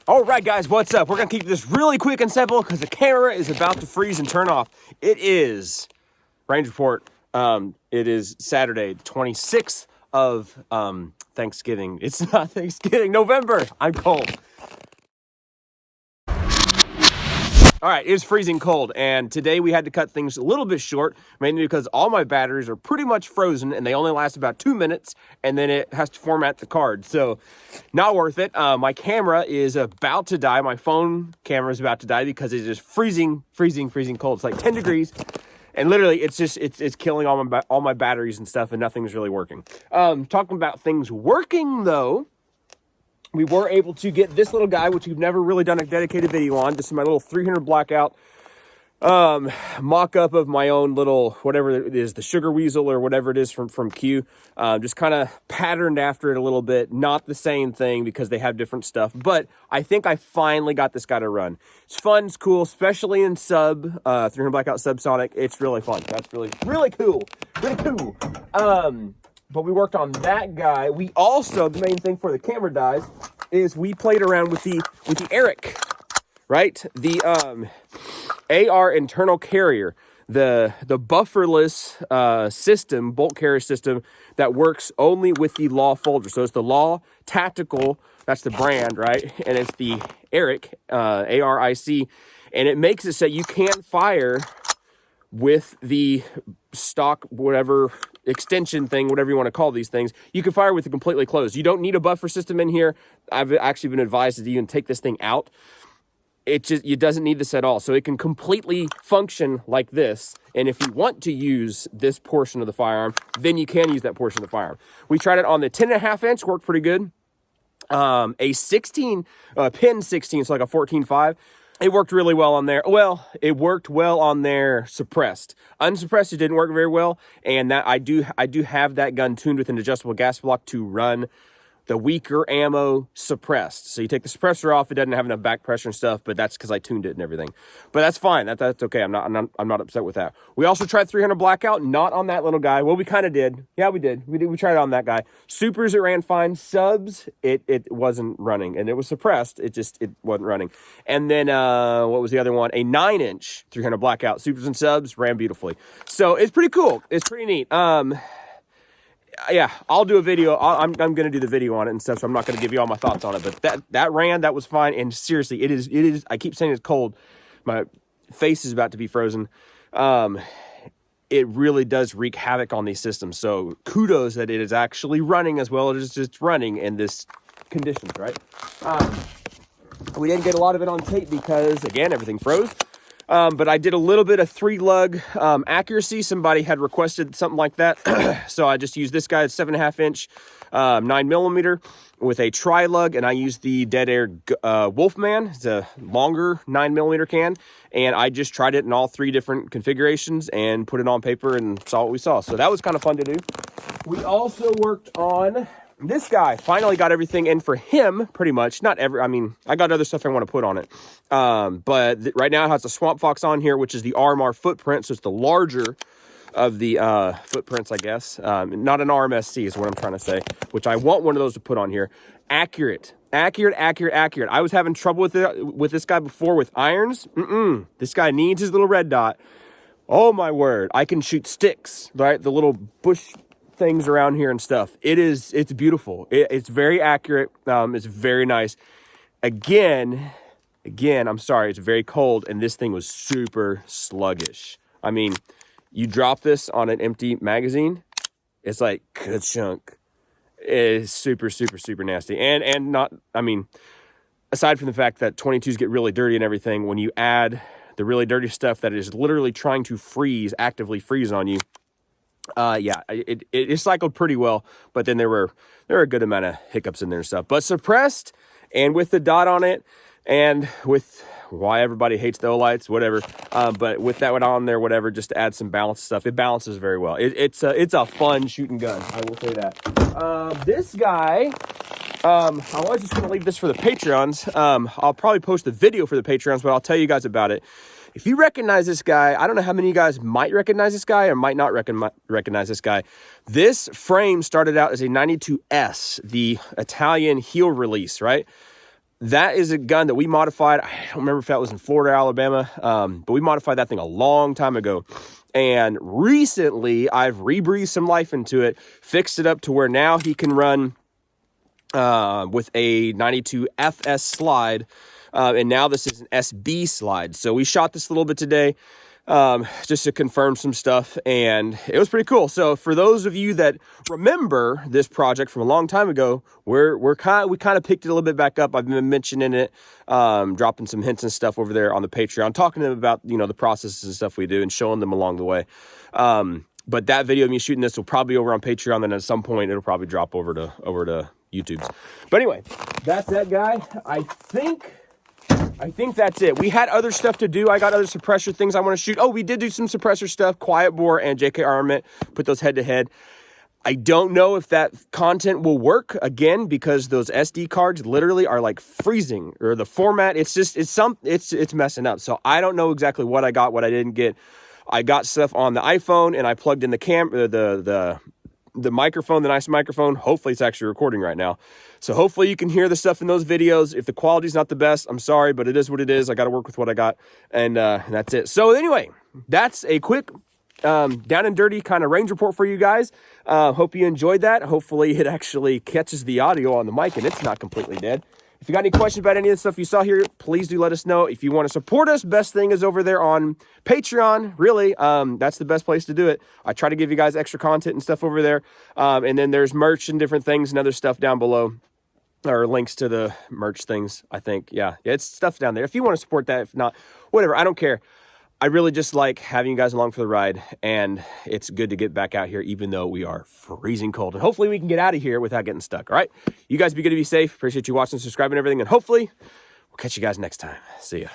All right, guys, what's up? We're going to keep this really quick and simple because the camera is about to freeze and turn off. It is range report. It is Saturday, 26th of Thanksgiving. It's not Thanksgiving, November. I'm cold. All right, it was freezing cold, and today we had to cut things a little bit short, mainly because all my batteries are pretty much frozen, and they only last about 2 minutes, and then it has to format the card, so not worth it. My camera is about to die. My phone camera is about to die because it's just freezing cold. It's like 10 degrees, and literally it's killing all my batteries and stuff, and nothing's really working. Talking about things working, though, we were able to get this little guy, which we've never really done a dedicated video on. This is my little 300 blackout mock-up of my own little, whatever it is, the sugar weasel or whatever it is from Q. Just kind of patterned after it a little bit. Not the same thing because they have different stuff. But I think I finally got this guy to run. It's fun, it's cool, especially in 300 blackout subsonic. It's really fun. That's really cool. Really cool. But we worked on that guy. We also, the main thing for the camera dies is we played around with the Eric, right? The AR internal carrier, the bufferless system, bolt carrier system that works only with the Law folder. So it's the Law Tactical, that's the brand, right? And it's the Eric, ARIC, and it makes it so you can fire with the stock, whatever extension thing, whatever you want to call these things. You can fire with it completely closed. You don't need a buffer system in here. I've actually been advised to even take this thing out. It doesn't need this at all. So it can completely function like this. And if you want to use this portion of the firearm, then you can use that portion of the firearm. We tried it on the 10.5 inch, worked pretty good. A 16, pin 16, so like a 14.5. It worked really well on there. Well, it worked well on there suppressed. Unsuppressed, it didn't work very well. And that I do have that gun tuned with an adjustable gas block to run the weaker ammo suppressed. So you take the suppressor off, it doesn't have enough back pressure and stuff, but that's because I tuned it and everything. But that's fine. That's okay. I'm not upset with that. We also tried 300 blackout, not on that little guy. Well, we kind of did. Yeah, we did. We tried it on that guy. Supers, it ran fine. Subs, it wasn't running, and it was suppressed. It wasn't running. And then what was the other one? A 9-inch 300 blackout. Supers and subs ran beautifully. So it's pretty cool. It's pretty neat. Yeah, I'll do a video. I'm going to do the video on it and stuff, so I'm not going to give you all my thoughts on it. But that was fine. And seriously, it is. I keep saying it's cold. My face is about to be frozen. It really does wreak havoc on these systems. So kudos that it is actually running as well as it's running in this conditions, right? We didn't get a lot of it on tape because, again, everything froze. But I did a little bit of 3 lug accuracy. Somebody had requested something like that. So I just used this guy's 7.5 inch 9mm with a tri-lug, and I used the Dead Air Wolfman. It's a longer 9mm can, and I just tried it in all 3 different configurations and put it on paper and saw what we saw. So that was kind of fun to do. We also worked on this guy. Finally got everything in for him, pretty much. I got other stuff I want to put on it. But right now it has a Swamp Fox on here, which is the RMR footprint. So it's the larger of the footprints, I guess. Not an RMSC is what I'm trying to say, which I want one of those to put on here. Accurate. I was having trouble with this guy before with irons. This guy needs his little red dot. Oh my word. I can shoot sticks, right? The little bush things around here and stuff. It's beautiful. It's very accurate. It's very nice. Again, I'm sorry, it's very cold, and this thing was super sluggish. I mean, you drop this on an empty magazine, it's like good chunk. It's super nasty. And not, I mean, aside from the fact that 22s get really dirty and everything, when you add the really dirty stuff that is literally trying to actively freeze on you, yeah, it cycled pretty well, but then there were a good amount of hiccups in there and stuff. But suppressed, and with the dot on it, and with why everybody hates the Olites, whatever. But with that one on there, whatever, just to add some balance stuff, it balances very well. It's a fun shooting gun, I will say that. This guy, I was just going to leave this for the Patreons. I'll probably post the video for the Patreons, but I'll tell you guys about it. If you recognize this guy, I don't know how many of you guys might recognize this guy or might not recognize this guy. This frame started out as a 92S, the Italian heel release, right? that is a gun that we modified. I don't remember if that was in Florida or Alabama, but we modified that thing a long time ago. And recently, I've rebreathed some life into it, fixed it up to where now he can run with a 92 FS slide. And now this is an SB slide. So we shot this a little bit today just to confirm some stuff. And it was pretty cool. So for those of you that remember this project from a long time ago, we kind of picked it a little bit back up. I've been mentioning it, dropping some hints and stuff over there on the Patreon, talking to them about, the processes and stuff we do and showing them along the way. But that video of me shooting this will probably be over on Patreon. Then at some point, it'll probably drop over to YouTube's. But anyway, that's that guy. I think that's it. We had other stuff to do. I got other suppressor things I want to shoot. Oh, we did do some suppressor stuff. Quiet Bore and JK Armament. Put those head to head. I don't know if that content will work again because those SD cards literally are like freezing, or the format. It's messing up. So I don't know exactly what I got, what I didn't get. I got stuff on the iPhone and I plugged in the microphone, the nice microphone. Hopefully it's actually recording right now. So hopefully you can hear the stuff in those videos. If the quality's not the best, I'm sorry, but it is what it is. I got to work with what I got. And that's it. So anyway, that's a quick down and dirty kind of range report for you guys. Hope you enjoyed that. Hopefully it actually catches the audio on the mic and it's not completely dead. If you got any questions about any of the stuff you saw here, please do let us know. If you want to support us, best thing is over there on Patreon. Really, that's the best place to do it. I try to give you guys extra content and stuff over there. And then there's merch and different things and other stuff down below, or links to the merch things, I think. Yeah, it's stuff down there. If you want to support that, if not, whatever, I don't care. I really just like having you guys along for the ride, and it's good to get back out here, even though we are freezing cold. And hopefully we can get out of here without getting stuck, all right? You guys be good to be safe. Appreciate you watching, subscribing, and everything, and hopefully we'll catch you guys next time. See ya.